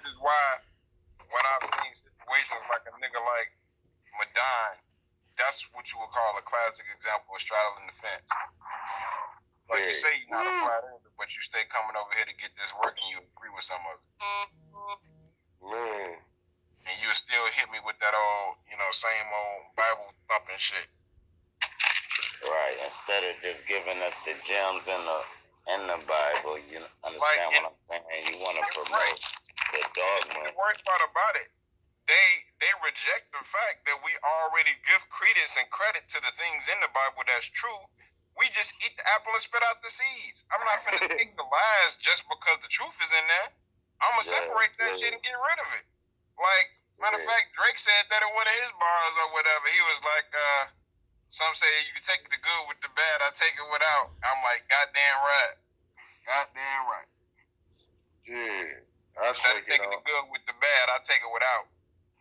is why when I've seen situations like a nigga like Madon, that's what you would call a classic example of straddling the fence. Like you say, you're not a flat earther, but you stay coming over here to get this work, and you agree with some of it. Man. And you still hit me with that old, same old Bible thumping shit. Right. Instead of just giving us the gems in the Bible, you understand what I'm saying? You want to promote the dogma. The worst part about it, they reject the fact that we already give credence and credit to the things in the Bible that's true. We just eat the apple and spit out the seeds. I'm not finna take the lies just because the truth is in there. I'm gonna separate that shit and get rid of it. Like, matter of fact, Drake said that in one of his bars or whatever. He was like, some say you can take the good with the bad, I take it without. I'm like, goddamn right. Goddamn right. Yeah. Instead of taking the good with the bad, I take it without.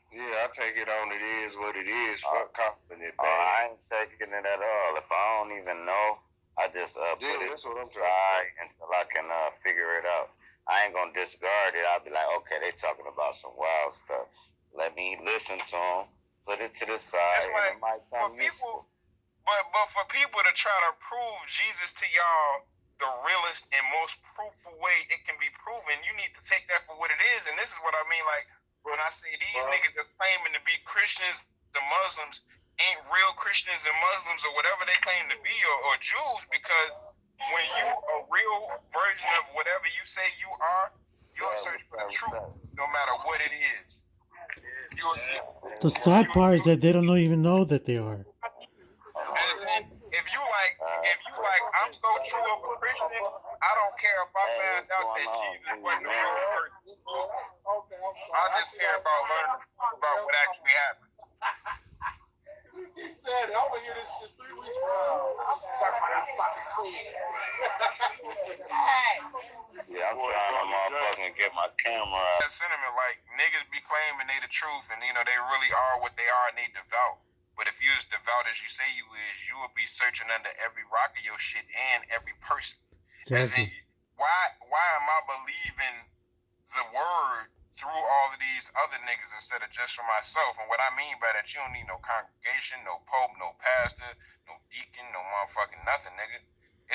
Yeah, I take it on it is what it is. Fuck calling it bad. I ain't taking it at all. If I don't even know, I just put it aside until I can figure it out. I ain't gonna discard it. I'll be like, okay, they talking about some wild stuff. Let me listen to them. Put it to the side. It's like, and it might come useful. But for people to try to prove Jesus to y'all the realest and most proofful way it can be proven, you need to take that for what it is. And this is what I mean, like, when I say these niggas that's claiming to be Christians, the Muslims ain't real Christians and Muslims or whatever they claim to be, or Jews, because when you a real version of whatever you say you are, you'll search for the truth no matter what it is. The sad part is that they don't even know that they are. If you like, I'm so true of a Christian, I don't care if I found out that Jesus wasn't a real person. I just care about learning about what actually happened. He said, I want to hear this shit 3 weeks from now. Yeah, I'm trying to motherfucking get my camera out. That sentiment, like, niggas be claiming they the truth, and they really are what they are, and they devout. But if you as devout as you say you is, you will be searching under every rock of your shit and every person. Exactly. As in, why am I believing the word through all of these other niggas instead of just for myself? And what I mean by that, you don't need no congregation, no pope, no pastor, no deacon, no motherfucking nothing, nigga.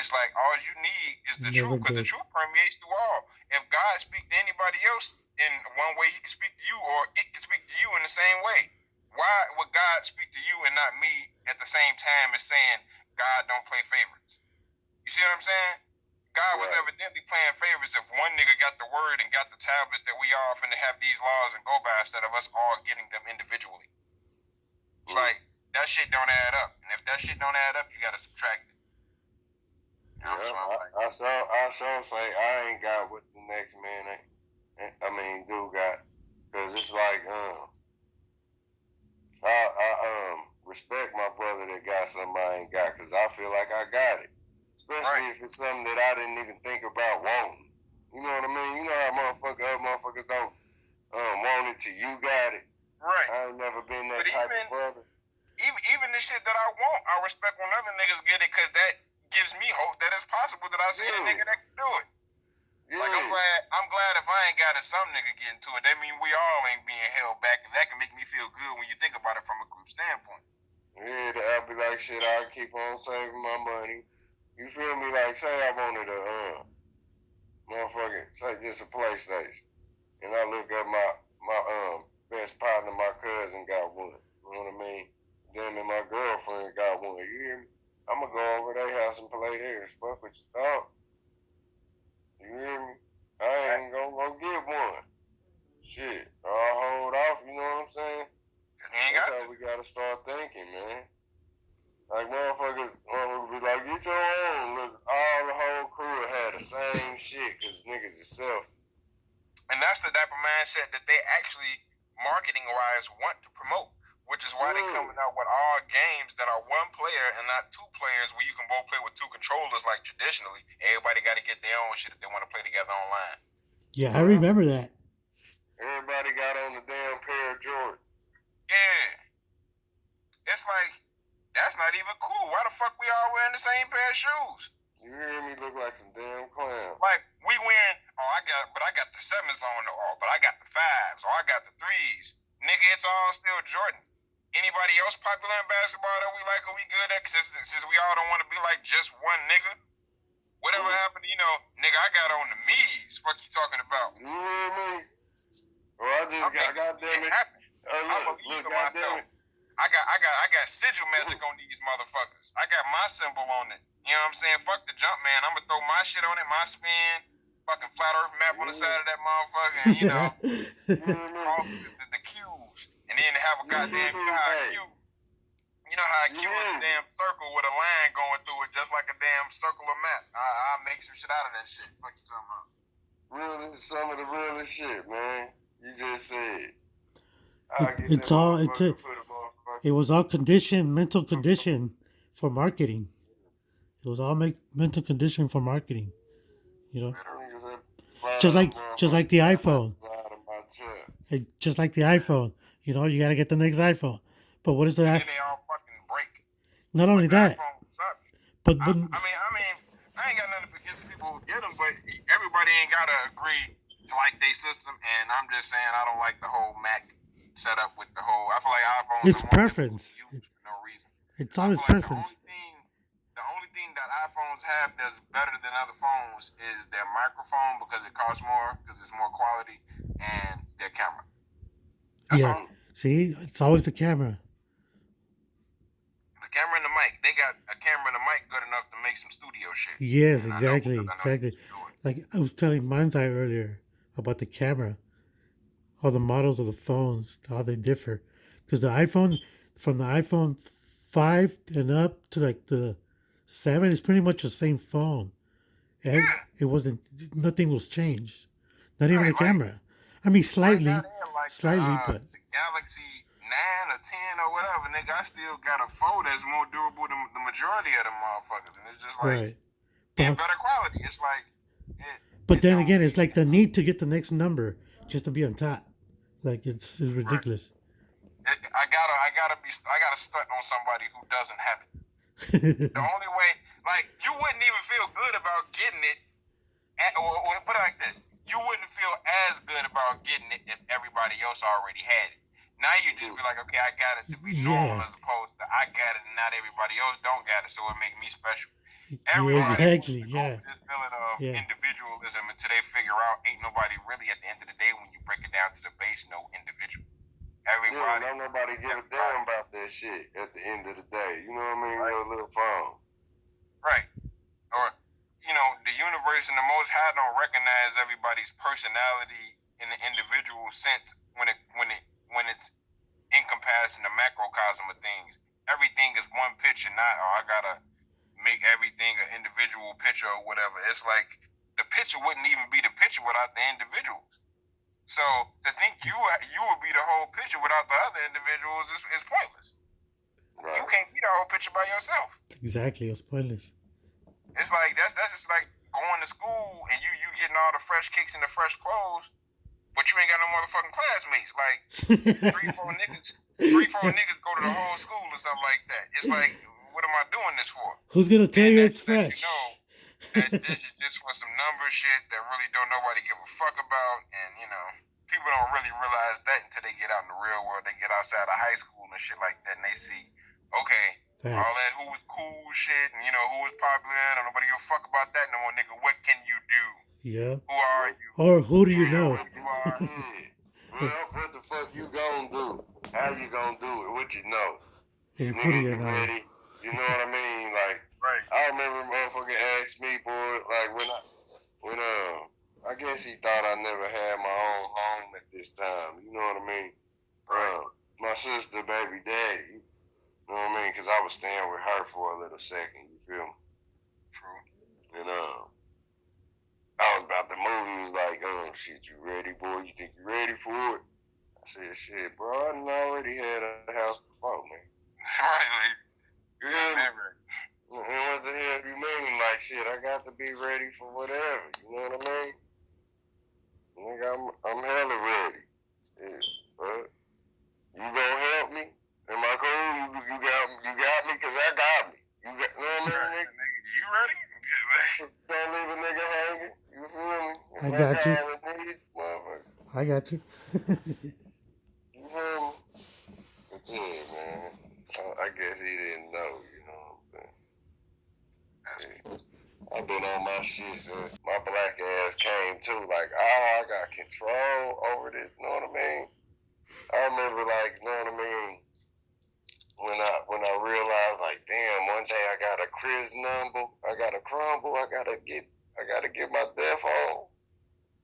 It's like all you need is the truth, because the truth permeates through all. If God speaks to anybody else in one way, he can speak to you, or it can speak to you in the same way. Why would God speak to you and not me at the same time as saying God don't play favorites? You see what I'm saying? God was evidently playing favorites if one nigga got the word and got the tablets that we all finna have these laws and go by instead of us all getting them individually. It's like, that shit don't add up. And if that shit don't add up, you gotta subtract it. I saw say I ain't got what the next man dude got. Cause it's like, I respect my brother that got something I ain't got, cause I feel like I got it. Especially if it's something that I didn't even think about wanting. You know what I mean? You know how motherfuckers don't want it till you got it. Right. I ain't never been that type of brother. Even the shit that I want, I respect when other niggas get it, cause that gives me hope that it's possible that I see a nigga that can do it. Yeah. Like, I'm glad if I ain't got it, some nigga getting to it. That mean we all ain't being held back, and that can make me feel good when you think about it from a group standpoint. Yeah, I'll be like, shit, I'll keep on saving my money. You feel me? Like, say I wanted a motherfucking, say just a PlayStation, and I look at my best partner, my cousin got one. You know what I mean? Them and my girlfriend got one. You hear me? I'm gonna go over their house and play theirs. Fuck what you thought. You hear me? I ain't gonna go get one. Shit, I'll hold off. You know what I'm saying? That's how we gotta start thinking, man. Like, motherfuckers be like, get your own. Look, all the whole crew had the same shit, because niggas is self. And that's the type of mindset that they actually, marketing-wise, want to promote, which is why they're coming out with all games that are one player and not two players, where you can both play with two controllers like traditionally. Everybody got to get their own shit if they want to play together online. Yeah, I remember that. Everybody got on the damn pair of Jordan. Yeah. It's like, that's not even cool. Why the fuck we all wearing the same pair of shoes? You hear me? Look like some damn clown. Like, we win, I got the 7s on, but I got the 5s, or I got the 3s. Nigga, it's all still Jordan. Anybody else popular in basketball that we like or we good at? Since we all don't want to be like just one nigga. Whatever happened, nigga, I got on the me's. What you talking about? You hear me? Well, I just got, goddamn it. Look, goddamn it. I got sigil magic on these motherfuckers. I got my symbol on it. You know what I'm saying? Fuck the jump man. I'm gonna throw my shit on it, my spin, fucking flat earth map on the side of that motherfucker, and all the Q's. And then have a goddamn Q. You know how a Q is a damn circle with a line going through it, just like a damn circular map. I'll make some shit out of that shit. Fuck you somehow. This is some of the realest shit, man. You just said. It was all mental condition for marketing. It was all mental condition for marketing. Just like the iPhone. Just like the iPhone. You gotta get the next iPhone. But what is that? And then they all fucking break. Not only that. But I mean, I ain't got nothing against the people who get them, but everybody ain't gotta agree to like their system. And I'm just saying, I don't like the whole Mac setup with the whole. I feel like iPhones. It's preference. For no reason. It's always preference. The only thing that iPhones have that's better than other phones is their microphone because it costs more, because it's more quality, and their camera. That's all. See, it's always the camera. The camera and the mic. They got a camera and a mic good enough to make some studio shit. Yes, exactly. Like I was telling miSa'EL earlier about the camera, all the models of the phones, how they differ. Because the iPhone, from the iPhone 5 and up to like the 7, is pretty much the same phone. And it wasn't, nothing was changed. Not even the camera. I mean, slightly, but. The Galaxy 9 or 10 or whatever, nigga, I still got a phone that's more durable than the majority of them motherfuckers. And it's just like, better quality. It's like, but then again, it's like the need to get the next number just to be on top. Like, it's ridiculous. Right. I gotta stunt on somebody who doesn't have it. The only way, like, you wouldn't even feel good about getting it, or put it like this. You wouldn't feel as good about getting it if everybody else already had it. Now you just be like, okay, I got it to be normal as opposed to I got it and not everybody else don't got it, so it make me special. Everybody exactly. this feeling of individualism until they figure out ain't nobody really at the end of the day when you break it down to the base, no individual. Everybody. Don't nobody give a damn about that shit at the end of the day. You know what I mean? Right. Your little phone. Right. Or, the universe and the Most High don't recognize everybody's personality in the individual sense when it's encompassing the macrocosm of things. Everything is one picture, not I gotta make everything an individual picture or whatever. It's like the picture wouldn't even be the picture without the individuals. So to think you would be the whole picture without the other individuals is pointless. Right. You can't be the whole picture by yourself. Exactly, it's pointless. It's like that's just like going to school and you getting all the fresh kicks and the fresh clothes, but you ain't got no motherfucking classmates. Like three, four niggas go to the whole school or something like that. It's like, what am I doing this for? Who's gonna tell you it's fresh? That this is just for some number shit that really don't nobody give a fuck about, and people don't really realize that until they get out in the real world. They get outside of high school and shit like that, and they see, okay, all that who was cool shit, and who was popular, and nobody give a fuck about that no more, nigga. What can you do? Yeah. Who are you? Or who do you know? Well, what the fuck you gonna do? How you gonna do it? What you know? Hey, nigga, you ready? You know what I mean? Like, right. I remember motherfucker asked me, boy, like when I guess he thought I never had my own home at this time. You know what I mean? Right. My sister, baby daddy. You know what I mean? Because I was staying with her for a little second. You feel me? True. And I was about to move. He was like, shit, you ready, boy? You think you ready for it? I said, shit, bro, I done already had a house before, man. Right. You remember. And what the hell you mean? Like, shit, I got to be ready for whatever. You know what I mean? Nigga, I'm hella ready. Shit, but you gonna help me? Am I cool? You got me? Because I got me. You know what I mean? You ready? I got you. You feel me? But yeah, man. I guess he didn't know, you know what I'm saying? I've been on my shit since my black ass came too. Like, I got control over this, you know what I mean? I remember, like, you know what I mean? When I realized, like, damn, one day I got a Chris number, I got a crumble, I gotta get my death on.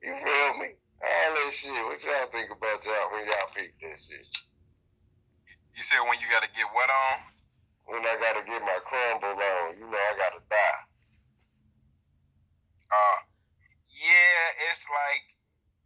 You feel me? All that shit. What y'all think about y'all when y'all peep that shit? You said when you gotta get what on? When I gotta get my crumble on, you know I gotta die. Yeah, it's like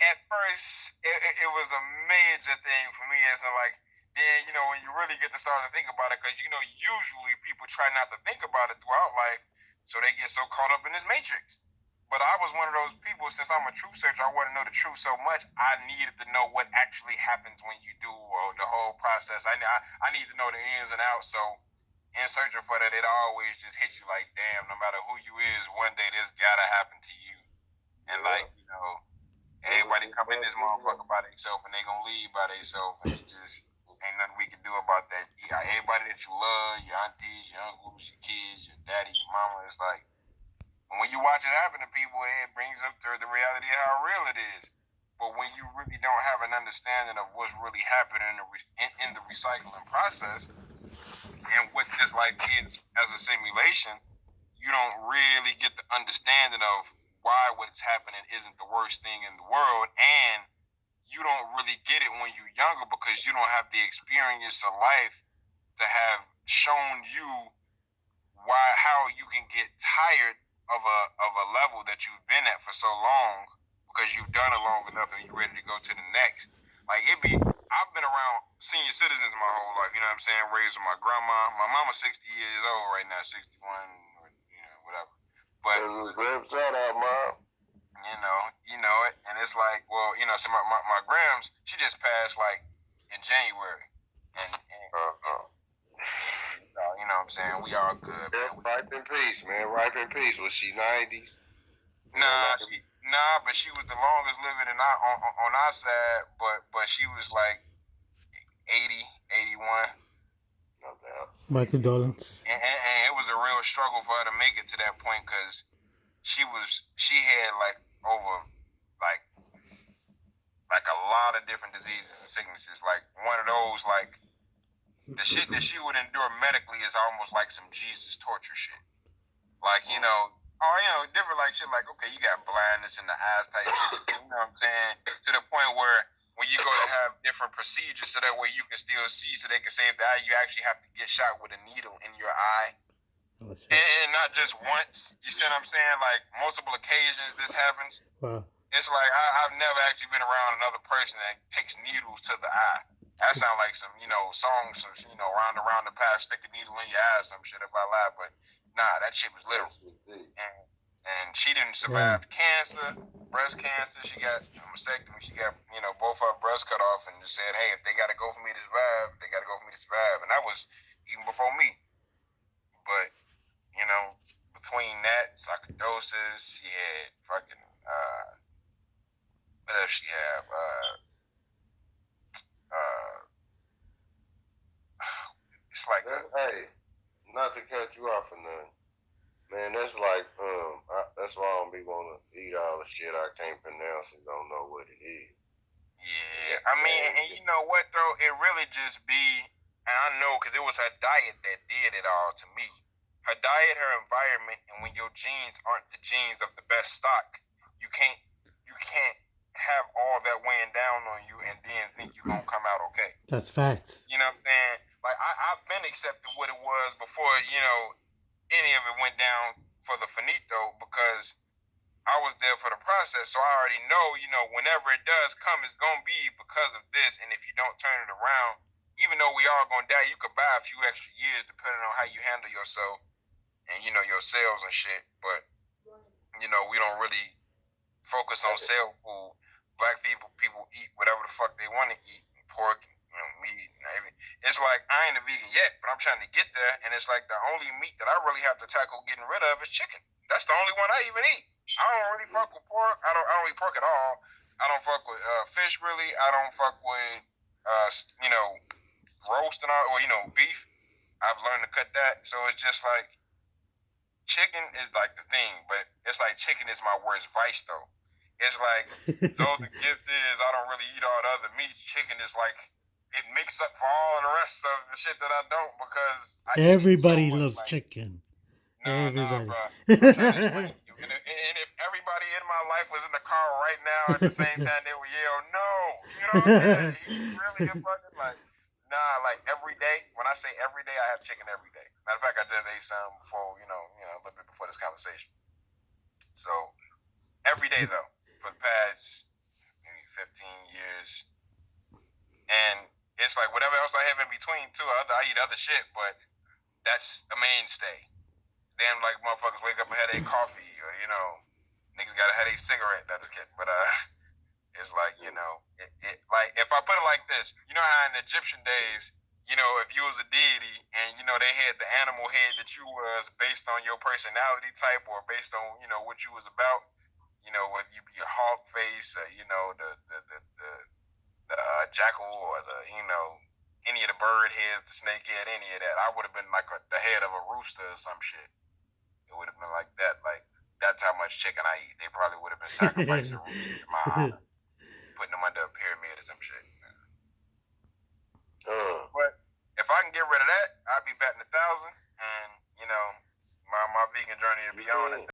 at first it was a major thing for me as in like then when you really get to start to think about it, because usually people try not to think about it throughout life, so they get so caught up in this matrix. But I was one of those people, since I'm a truth searcher, I want to know the truth so much, I needed to know what actually happens when you do the whole process. I need to know the ins and outs, so in searching for that, it always just hits you like, damn, no matter who you is, one day this gotta happen to you. And like, everybody come in this motherfucker by themselves and they gonna leave by themselves, and it just ain't nothing we can do about that. You got everybody that you love, your aunties, your uncles, your kids, your daddy, your mama. It's like, when you watch it happen to people, it brings up the reality of how real it is. But when you really don't have an understanding of what's really happening in the recycling process and what this life is as a simulation, you don't really get the understanding of why what's happening isn't the worst thing in the world, and you don't really get it when you're younger because you don't have the experience of life to have shown you how you can get tired of a level that you've been at for so long because you've done it long enough and you're ready to go to the next. Like I've been around senior citizens my whole life, you know what I'm saying? Raised with my grandma. My mama's 60 years old right now, 61 or whatever. But shout out, Mom. you know it, and it's like, well, so my grams, she just passed like in January, and you know what I'm saying, we all good, man. Ripe in peace, man. Ripe in peace. Was she 90s? Nah, but she was the longest living on our side, but she was like 80, 81. No doubt. My condolence. And it was a real struggle for her to make it to that point because she had like over like a lot of different diseases and sicknesses. Like one of those, like the shit that she would endure medically is almost like some Jesus torture shit. Like, different like shit, like, okay, you got blindness in the eyes type shit, you know what I'm saying? To the point where when you go to have different procedures so that way you can still see, so they can save the eye, you actually have to get shot with a needle in your eye. Oh, and not just once, you see what I'm saying? Like multiple occasions this happens. Wow. It's like I've never actually been around another person that takes needles to the eye. That sounds like some, songs of, round the path, stick a needle in your eye, some shit if I lie, but nah, that shit was literal. And she didn't survive cancer, breast cancer. She got a mastectomy. She got, both her breasts cut off, and just said, hey, if they got to go for me to survive, they got to go for me to survive. And that was even before me. But, between that, sarcoidosis, she had fucking, what else she have? It's like hey, not to cut you off or nothing. Man, that's like, that's why I don't be want to eat all the shit I can't pronounce and don't know what it is. Yeah, I mean, and you know what, though? It really just be, and I know because it was her diet that did it all to me. Her diet, her environment, and when your genes aren't the genes of the best stock, you can't have all that weighing down on you and then think you're going to come out okay. That's facts. You know what I'm saying? Like, I've been accepting what it was before, any of it went down for the finito because I was there for the process. So I already know, whenever it does come, it's going to be because of this. And if you don't turn it around, even though we all going to die, you could buy a few extra years depending on how you handle yourself and, your cells and shit. But, we don't really focus on cell food. Black people eat whatever the fuck they want to eat, pork, meat, and everything. It's like, I ain't a vegan yet, but I'm trying to get there, and it's like the only meat that I really have to tackle getting rid of is chicken. That's the only one I even eat. I don't really fuck with pork. I don't eat pork at all. I don't fuck with fish really. I don't fuck with roast and all, or beef. I've learned to cut that, so it's just like chicken is like the thing, but it's like chicken is my worst vice though. It's like though the gift is I don't really eat all the other meats. Chicken is like it makes up for all the rest of the shit that I don't because I eat it so Everybody much. loves Like, chicken. nah, Everybody. bro. I'm trying to explain to you. And if everybody in my life was in the car right now at the same time, they would yell, no. You know what I'm saying? He's really a fucking, like, nah, like, every day. When I say every day, I have chicken every day. Matter of fact, I just ate some before, a little bit before this conversation. So, every day, though, for the past maybe 15 years. And it's like whatever else I have in between, too. I eat other shit, but that's the mainstay. Damn, like motherfuckers wake up and had a coffee, or niggas gotta have a cigarette. That is kidding, but it's like like if I put it like this, you know how in the Egyptian days, if you was a deity and they had the animal head that you was based on your personality type or based on what you was about, whether you be a hawk face, or, the jackal or the any of the bird heads, the snake head, any of that, I would have been like the head of a rooster or some shit. It would have been like that. Like, that's how much chicken I eat. They probably would have been sacrificing roosters in my honor, putting them under a pyramid or some shit. But if I can get rid of that, I'd be batting 1,000, and my vegan journey would be on it.